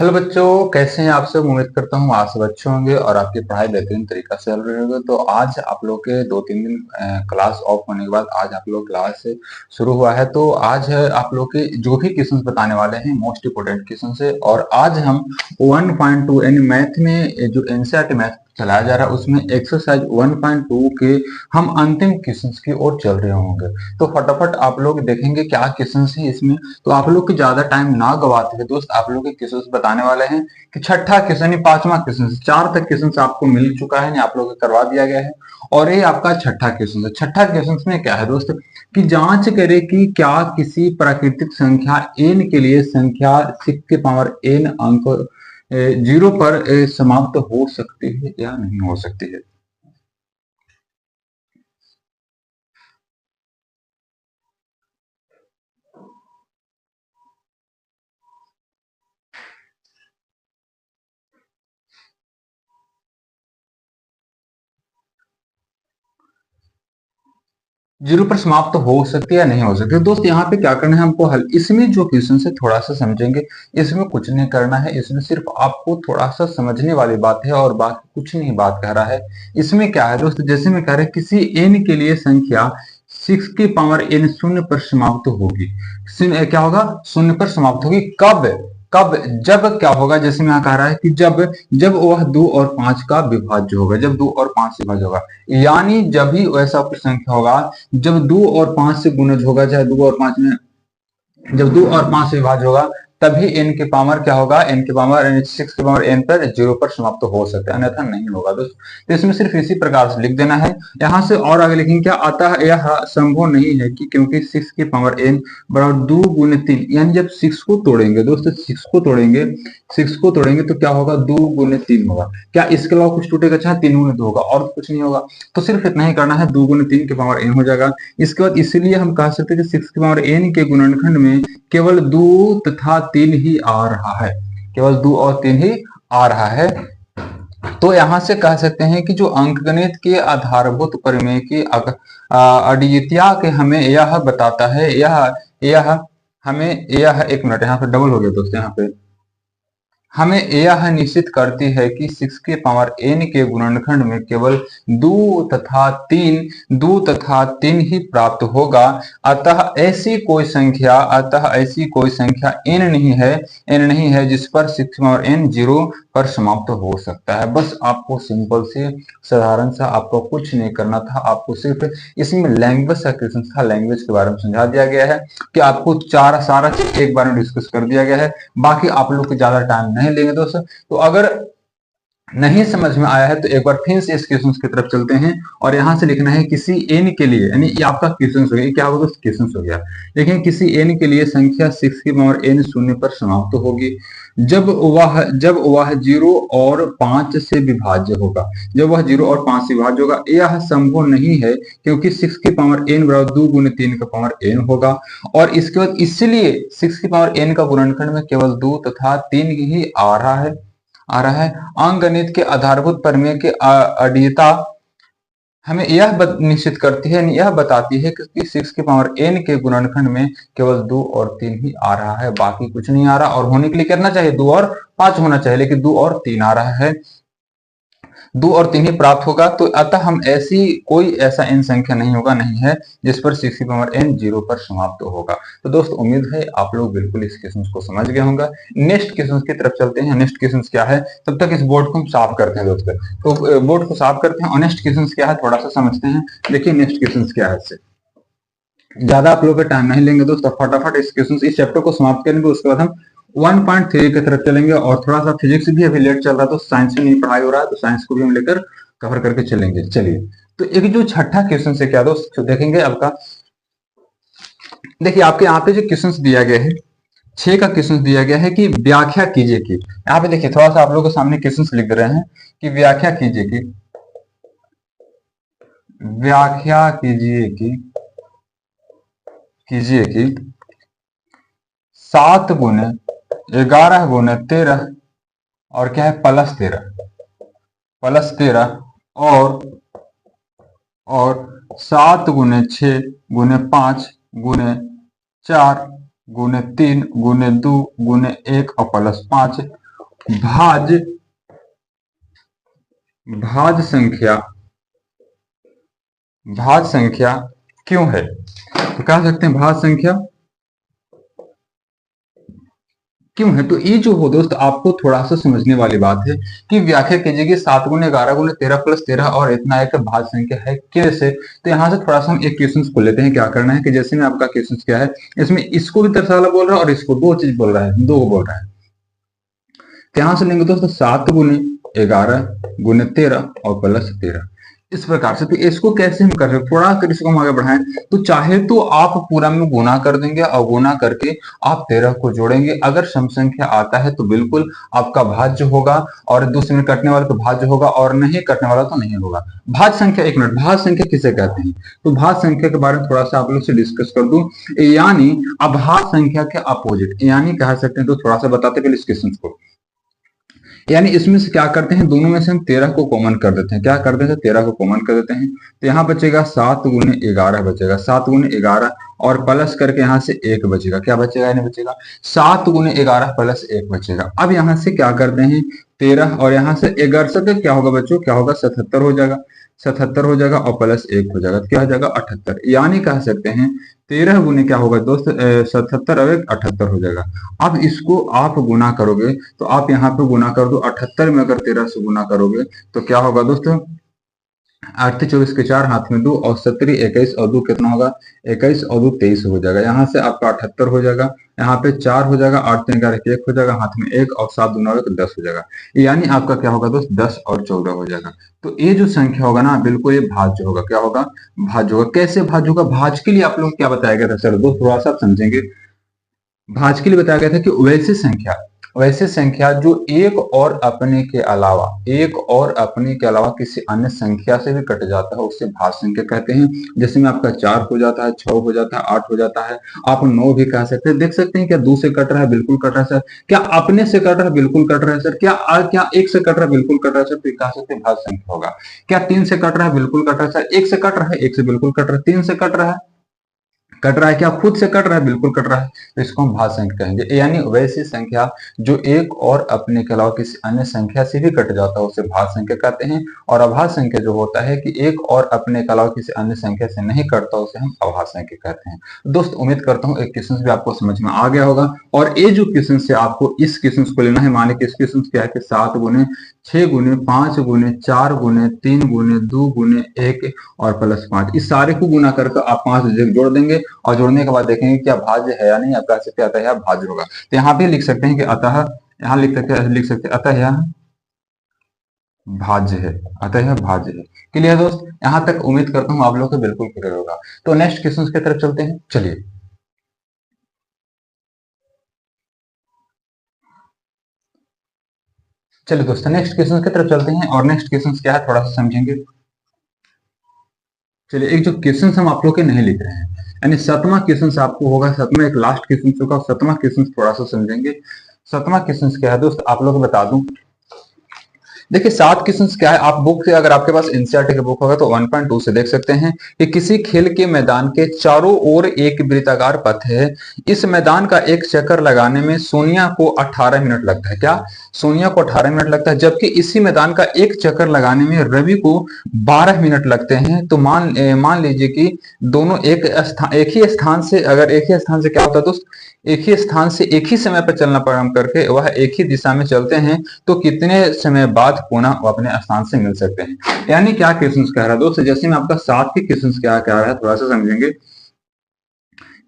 Hello बच्चों, कैसे हैं आप सब। उम्मीद करता हूँ आप सब अच्छे होंगे और आपकी पढ़ाई बेहतरीन तरीका से चल रही होगी। तो आज आप लोग के 2-3 दिन क्लास ऑफ होने के बाद आज आप लोग क्लास शुरू हुआ है। तो आज आप लोग के जो भी क्वेश्चंस बताने वाले हैं मोस्ट इंपोर्टेंट क्वेश्चंस है। और आज हम 1.2 यानी मैथ में जो एनसीईआरटी मैथ चलाया जा रहा है उसमें एक्सरसाइज 1.2 के हम अंतिम क्वेश्चंस की ओर चल रहे होंगे। तो फटाफट आप लोग देखेंगे क्या क्वेश्चंस है इसमें। तो आप लोग की ज्यादा टाइम ना गवाते हुए दोस्त आप लोग के क्वेश्चंस बताने वाले हैं कि छठा क्वेश्चन यानी पांचवा क्वेश्चन, 4 तक क्वेश्चन आपको मिल चुका है, आप लोग को करवा दिया गया है और ये आपका छठा क्वेश्चन है। छठा क्वेश्चन में क्या है दोस्त कि जांच करें कि क्या किसी प्राकृतिक संख्या n के लिए संख्या 6 के पावर n अंक 0 पर समाप्त हो सकती है या नहीं हो सकती है। जीरो पर समाप्त हो सकती है या नहीं हो सकती। दोस्त यहाँ पे क्या करना है हमको हल, इसमें जो क्वेश्चन है थोड़ा सा समझेंगे। इसमें कुछ नहीं करना है, इसमें सिर्फ आपको थोड़ा सा समझने वाली बात है और बाकी कुछ नहीं बात कह रहा है। इसमें क्या है दोस्त, जैसे मैं कह रहा है किसी n के लिए संख्या 6 की पावर n शून्य पर समाप्त होगी। क्या होगा, शून्य पर समाप्त होगी। कब कब जब क्या होगा, जैसे मैं यहाँ कह रहा है कि जब जब वह 2 और 5 का विभाज्य होगा, जब 2 और 5 से विभाज्य होगा, यानी जब भी वैसा कुछ संख्या होगा जब 2 और 5 से गुणज होगा, चाहे 2 और 5 में जब 2 और 5 से विभाज्य होगा तभी n के पावर क्या होगा, n के पावर 6 के पावर n पर 0 पर समाप्त हो सकता है, अन्यथा नहीं होगा दोस्त। तो इसमें सिर्फ इसी प्रकार से लिख देना है। यहाँ से और आगे लिखेंगे क्या आता है, यह संभव नहीं है कि क्योंकि 6 के पावर n बराबर 2 गुने 3, यानी जब 6 को तोड़ेंगे दोस्त, 6 को तोड़ेंगे तो क्या होगा, 2 गुने 3 होगा। क्या इसके अलावा कुछ टूटेगा, अच्छा 3 गुने 2 होगा और कुछ नहीं होगा। तो सिर्फ इतना ही करना है, 2 गुने 3 के पावर n हो जाएगा। इसके बाद इसलिए हम कह सकते हैं कि 6 के पावर n के गुणनखंड में केवल 2 तथा 3 ही आ रहा है, केवल 2 और 3 ही आ रहा है। तो यहां से कह सकते हैं कि जो अंकगणित के आधारभूत प्रमेय की अद्वितीयता के हमें यह बताता है, यह हमें यह, एक मिनट यहाँ पे डबल हो गया दोस्तों, यहाँ पे हमें यह निश्चित करती है कि 6 के पावर n के गुणनखंड में केवल 2 तथा 3 ही प्राप्त होगा। अतः ऐसी कोई संख्या n नहीं है जिस पर 6 के पावर n 0 पर समाप्त हो सकता है। बस आपको सिंपल से साधारण सा, आपको कुछ नहीं करना था, आपको सिर्फ इसमें लैंग्वेज का क्वेश्चन था, लैंग्वेज के बारे में समझा दिया गया है कि आपको सारा चीज एक बार में डिस्कस कर दिया गया है। बाकी आप लोग को ज्यादा टाइम नहीं लेंगे दोस्तों। तो अगर नहीं समझ में आया है तो एक बार फिर से इस क्वेश्चन की तरफ चलते हैं और यहां से लिखना है किसी n के लिए, यानी ये आपका क्वेश्चन हो गया, क्या होगा दोस्त, क्वेश्चन हो गया। लेकिन किसी n के लिए संख्या 6 की पावर n शून्य पर समाप्त होगी जब वह 0 और 5 से विभाज्य होगा, जब वह 0 और 5 से विभाज्य होगा। यह संभव नहीं है क्योंकि 6 की पावर n बराबर 2 गुने 3 का पावर n होगा। और इसके बाद इसलिए 6 की पावर n का गुणनखंड में केवल 2 तथा 3 ही आ रहा है। अंकगणित के आधारभूत प्रमेय की अद्वितीयता हमें यह निश्चित करती है, यह बताती है कि 6 के पावर n के गुणनखंड में केवल 2 और 3 ही आ रहा है, बाकी कुछ नहीं आ रहा। और होने के लिए करना चाहिए 2 और 5 होना चाहिए, लेकिन 2 और 3 आ रहा है, 2 और 3 ही प्राप्त होगा। तो अतः हम कोई ऐसा n संख्या नहीं है जिस पर 6 की पावर n 0 पर समाप्त होगा। तो दोस्त उम्मीद है आप लोग बिल्कुल इस क्वेश्चन को समझ गए होंगे। नेक्स्ट क्वेश्चन की तरफ चलते हैं। नेक्स्ट क्वेश्चन क्या है, तब तक इस बोर्ड को हम साफ करते हैं दोस्तों। तो बोर्ड को साफ करते हैं और नेक्स्ट क्वेश्चन क्या है थोड़ा सा समझते हैं। देखिए नेक्स्ट क्वेश्चन क्या है, इससे ज्यादा आप लोग का टाइम नहीं लेंगे दोस्तों, फटाफट इस चैप्टर को समाप्त करेंगे। उसके बाद हम 1.3 की तरफ चलेंगे और थोड़ा सा फिजिक्स भी अभी लेट चल रहा है तो साइंस में नहीं पढ़ाई हो रहा है, तो साइंस को भी हम लेकर कवर करके चलेंगे। चलिए, तो एक जो छठा क्वेश्चन से क्या दोस्त तो देखेंगे आपका, देखिए आपके यहाँ पे जो क्वेश्चन दिया गया है 6 का क्वेश्चन दिया गया है कि व्याख्या कीजिए कि, यहाँ पे देखिए थोड़ा सा आप लोगों के सामने क्वेश्चन लिख दे रहे हैं कि व्याख्या कीजिए कि 7 गुने 11 गुने 13 और क्या है प्लस 13 और 7 गुने 6 गुने 5 गुने 4 गुने 3 गुने 2 गुने 1 और प्लस 5 भाज भाज संख्या भाज संख्या क्यों है? तो कह सकते हैं भाज संख्या क्यों है। तो ये जो हो दोस्त आपको थोड़ा सा समझने वाली बात है कि व्याख्या कीजिए कि 7 गुने 11 गुने 13 प्लस 13 और इतना एक भाज्य संख्या है कैसे। तो यहाँ से थोड़ा सा हम एक क्वेश्चन को लेते हैं। क्या करना है कि जैसे में आपका क्वेश्चन क्या है, इसमें इसको भी दर्शाने वाला बोल रहा है और इसको दो चीज बोल रहा है, दो बोल रहा है। तो यहाँ से लेंगे दोस्तों 7 गुने 11 गुने 13 और प्लस 13 इस प्रकार से। तो इसको कैसे हम कर रहे हैं, थोड़ा कर इसको हम आगे बढ़ाएं तो चाहे तो आप पूरा में गुना कर देंगे और गुना करके आप 13 को जोड़ेंगे। अगर सम संख्या आता है तो बिल्कुल आपका भाज्य होगा और दूसरे में कटने वाला तो भाज्य होगा और नहीं कटने वाला तो नहीं होगा। भाज्य संख्या, एक मिनट, भाज्य संख्या किसे कहते हैं? तो भाज्य संख्या के बारे में थोड़ा सा आप लोग से डिस्कस कर दूं, यानी अभाज्य संख्या के अपोजिट यानी कह सकते हैं। तो थोड़ा सा बताते पहले इस क्वेश्चन को। यानी इसमें से क्या करते हैं, दोनों में से हम 13 को कॉमन कर देते हैं। क्या कर देते हैं, 13 को कॉमन कर देते हैं। तो यहाँ बचेगा 7 गुने 11 बचेगा, 7 गुने 11 और प्लस करके यहाँ से 1 बचेगा। क्या बचेगा, यानी बचेगा 7 गुने 11 प्लस 1 बचेगा। अब यहाँ से क्या करते हैं, 13 और यहाँ से 11 क्या होगा बच्चों, क्या होगा 77 हो जाएगा, 77 हो जाएगा और प्लस 1 हो जाएगा। तो क्या हो जाएगा 78। यानी कह सकते हैं 13 गुने क्या होगा दोस्त 77 और 1 78 हो जाएगा। अब इसको आप गुना करोगे तो आप यहाँ पे गुना कर दो, 78 में अगर 13 से गुना करोगे तो क्या होगा दोस्तों, 8 24 के 4 हाथ में 2 और 17 21 और 2 कितना होगा 21 और 2 23 हो जाएगा। यहाँ से आपका 78 हो जाएगा, यहाँ पे 4 हो जाएगा, 8 3 11 1 हो जाएगा, हाथ में 1 और 7 दूना होगा तो 10 हो जाएगा। यानी आपका क्या होगा दोस्त 10 और 14 हो जाएगा। तो ये जो संख्या होगा ना बिल्कुल ये भाज्य होगा। क्या होगा, भाज्य होगा। कैसे भाज्य होगा, भाज्य के लिए आप लोग क्या बताया गया था, चलो दोस्त थोड़ा सा समझेंगे। भाज्य के लिए बताया गया था कि वैसे संख्या जो एक और अपने के अलावा किसी अन्य संख्या से भी कट जाता है उसे भाज्य संख्या कहते हैं। जैसे में आपका 4 हो जाता है, 6 हो जाता है, 8 हो जाता है, आप 9 भी कह सकते हैं। देख सकते हैं क्या 2 से कट रहा है, बिल्कुल कट रहा है सर। क्या अपने से कट रहा है, बिल्कुल कट रहा है सर। क्या 1 से कट रहा है, बिल्कुल कट रहा है सर। तो कह सकते हैं भाज्य संख्या होगा। क्या 3 से कट रहा है, बिल्कुल कट रहा है सर। 1 से कट रहा है, 1 से बिल्कुल कट रहा है। 3 से कट रहा है, क्या खुद से कट रहा है, बिल्कुल कट रहा है। तो इसको हम भाज्य संख्या कहेंगे। यानी वैसी संख्या जो एक और अपने के अलावा किसी अन्य संख्या से भी कट जाता है उसे भाज्य संख्या कहते हैं। और अभाज्य संख्या जो होता है कि एक और अपने के अलावा किसी अन्य संख्या से नहीं कटता उसे हम अभाज्य संख्या कहते हैं। दोस्त उम्मीद करता हूँ एक क्वेश्चन भी आपको समझ में आ गया होगा। और ये जो क्वेश्चन से आपको इस क्वेश्चन को लेना है, माने कि इस क्वेश्चन क्या है कि 7 गुने 6 गुने 5 गुने 4 गुने 3 गुने 2 गुने 1 और प्लस 5, इस सारे को गुना करके आप 5 जोड़ देंगे और जोड़ने के बाद देखेंगे क्या भाज्य है या नहीं। आपका से क्या आता है, भाज्य होगा। तो यहाँ भी लिख सकते हैं कि अतः, यहाँ लिख सकते हैं अतः यह भाज्य है, अतः यह भाज्य है। क्लियर दोस्त, यहाँ तक उम्मीद करता हूँ आप लोग को बिल्कुल क्लियर होगा। तो नेक्स्ट क्वेश्चन की तरफ चलते हैं, चलिए। चलिए दोस्तों नेक्स्ट क्वेश्चन की तरफ चलते हैं और नेक्स्ट क्वेश्चन क्या है थोड़ा सा समझेंगे। चलिए एक जो क्वेश्चन हम आप लोग के नहीं लिख रहे हैं, यानी 7वां क्वेश्चन आपको होगा, 7वां एक लास्ट क्वेश्चन होगा, 7वां क्वेश्चन थोड़ा सा समझेंगे। 7वां क्वेश्चन क्या है दोस्त, आप लोग को बता दूं। देखिए 7 क्वेश्चन क्या है, आप बुक से अगर आपके पास एनसीईआरटी का बुक होगा तो 1.2 से देख सकते हैं कि किसी खेल के मैदान के चारों ओर एक वृत्ताकार पथ है। इस मैदान का एक चक्कर लगाने में सोनिया को 18 मिनट लगता है। क्या, सोनिया को 18 मिनट लगता है, जबकि इसी मैदान का एक चक्कर लगाने में रवि को 12 मिनट लगते हैं। तो मान लीजिए कि दोनों एक ही स्थान से, अगर एक ही स्थान से क्या होता है दोस्त, एक ही स्थान से एक ही समय पर चलना प्रारंभ करके वह एक ही दिशा में चलते हैं तो कितने समय बाद पुनः वो अपने स्थान से मिल सकते हैं। यानी क्या क्वेश्चन कह रहा है दोस्त, जैसे मैं आपका 7 के क्वेश्चन क्या कह रहा है थोड़ा सा समझेंगे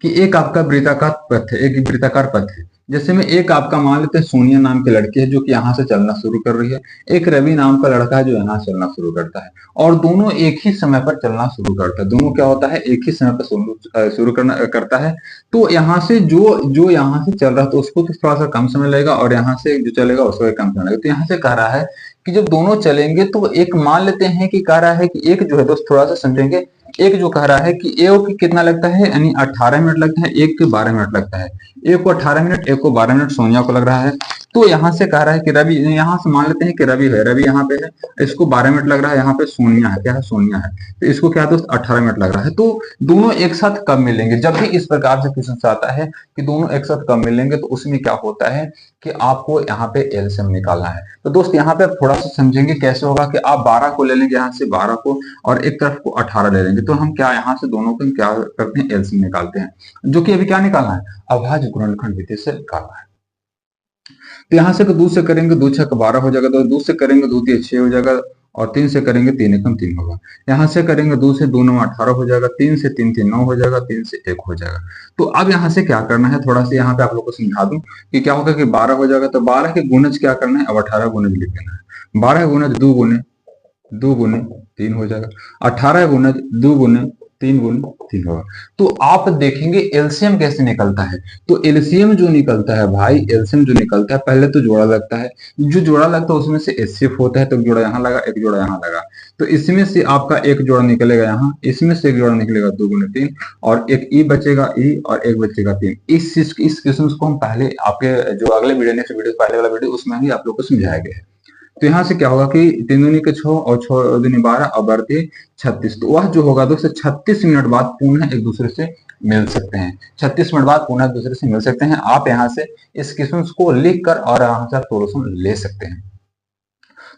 कि एक आपका वृत्ताकार पथ है, एक वृत्ताकार पथ है। जैसे में एक आपका मान लेते हैं सोनिया नाम की लड़की है जो कि यहाँ से चलना शुरू कर रही है, एक रवि नाम का लड़का है जो यहाँ चलना शुरू करता है और दोनों एक ही समय पर चलना शुरू करता है। दोनों क्या होता है, एक ही समय पर शुरू करता है। तो यहाँ से जो यहाँ से चल रहा है तो उसको तो थोड़ा सा कम समय लगेगा और यहाँ से जो चलेगा उसको कम समय लगेगा। तो यहाँ से कह रहा है कि जब दोनों चलेंगे तो एक मान लेते हैं कि कह रहा है कि एक जो है दोस्त थोड़ा सा समझेंगे, एक जो कह रहा है कि ए को कितना लगता है, यानी 18 मिनट लगता है, एक के 12 मिनट लगता है। एक को 18 मिनट, एक को 12 मिनट सोनिया को लग रहा है। तो यहाँ से कह रहा है कि रवि, यहाँ से मान लेते हैं कि रवि है, रवि यहाँ पे है, इसको 12 मिनट लग रहा है, यहाँ पे सोनिया है, क्या है, सोनिया है, तो इसको क्या है दोस्त 18 मिनट लग रहा है। तो दोनों एक साथ कब मिलेंगे? जब भी इस प्रकार से क्वेश्चन आता है कि दोनों एक साथ कब मिलेंगे, तो उसमें क्या होता है कि आपको यहाँ पे एलसीएम निकालना है। तो दोस्त यहाँ पे आप थोड़ा सा समझेंगे कैसे होगा कि आप 12 को ले लेंगे, यहाँ से 12 को, और एक तरफ को 18 ले लेंगे, तो हम क्या यहाँ से दोनों को क्या करते हैं, एलसीएम निकालते हैं, जो कि अभी क्या निकालना है, अभाज्य गुणनखंड विधि से निकालना है। तो यहाँ से 2 से करेंगे, 2 6 12 हो जाएगा, तो 2 से करेंगे 2 3 6 हो जाएगा, और 3 से करेंगे 3 एकम 3 होगा। यहाँ से करेंगे 2 से 2 9 18 हो जाएगा, 3 से 3 3 9 हो जाएगा, 3 से 1 हो जाएगा। तो अब यहाँ से क्या करना है, थोड़ा सा यहाँ पे आप लोग को समझा दूं कि क्या होगा कि 12 हो जाएगा, तो 12 के गुणज क्या करना है, अब 18 गुणज लिख देना है। 12 गुणज 2 गुने 3 हो जाएगा, 18 गुणज 2 गुने 3 गुने 3 होगा। तो आप देखेंगे एलसीएम कैसे निकलता है। तो एलसीएम जो निकलता है भाई, एलसीएम जो निकलता है, पहले तो जोड़ा लगता है, जो जोड़ा लगता है उसमें से एचसीएफ होता है, तो एक जोड़ा यहाँ लगा, एक जोड़ा यहाँ लगा, तो इसमें से आपका एक जोड़ा निकलेगा यहाँ, इसमें से एक जोड़ा निकलेगा 2 गुने 3, और एक ई बचेगा, ई, और एक बचेगा 3। इस क्वेश्चन को हम पहले आपके जो अगले वीडियो, नेक्स्ट वीडियो, पहले वाला वीडियो, उसमें ही आप लोग को समझाया गया है। तो यहाँ से क्या होगा कि 3 दूनी के 6 और 6 दूनी 12 और बढ़ते 36, तो वह जो होगा दोस्तों 36 मिनट बाद पुनः एक दूसरे से मिल सकते हैं। 36 मिनट बाद पुनः एक दूसरे से मिल सकते हैं। आप यहाँ से इस क्वेश्चन को लिख कर और यहाँ से आप सोल्यूशन ले सकते हैं।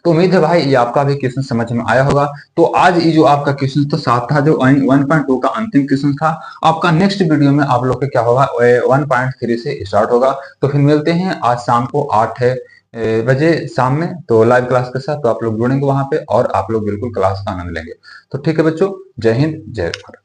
तो उम्मीद है भाई ये आपका भी क्वेश्चन समझ में आया होगा। तो आज ये जो आपका क्वेश्चन तो 7 था, जो 1.2 का अंतिम क्वेश्चन था, आपका नेक्स्ट वीडियो में आप लोग का क्या होगा, 1.3 से स्टार्ट होगा। तो फिर मिलते हैं आज शाम को 8 बजे शाम में, तो लाइव क्लास के साथ। तो आप लोग जुड़ेंगे वहां पे और आप लोग बिल्कुल क्लास का आनंद लेंगे। तो ठीक है बच्चों, जय हिंद, जय भारत।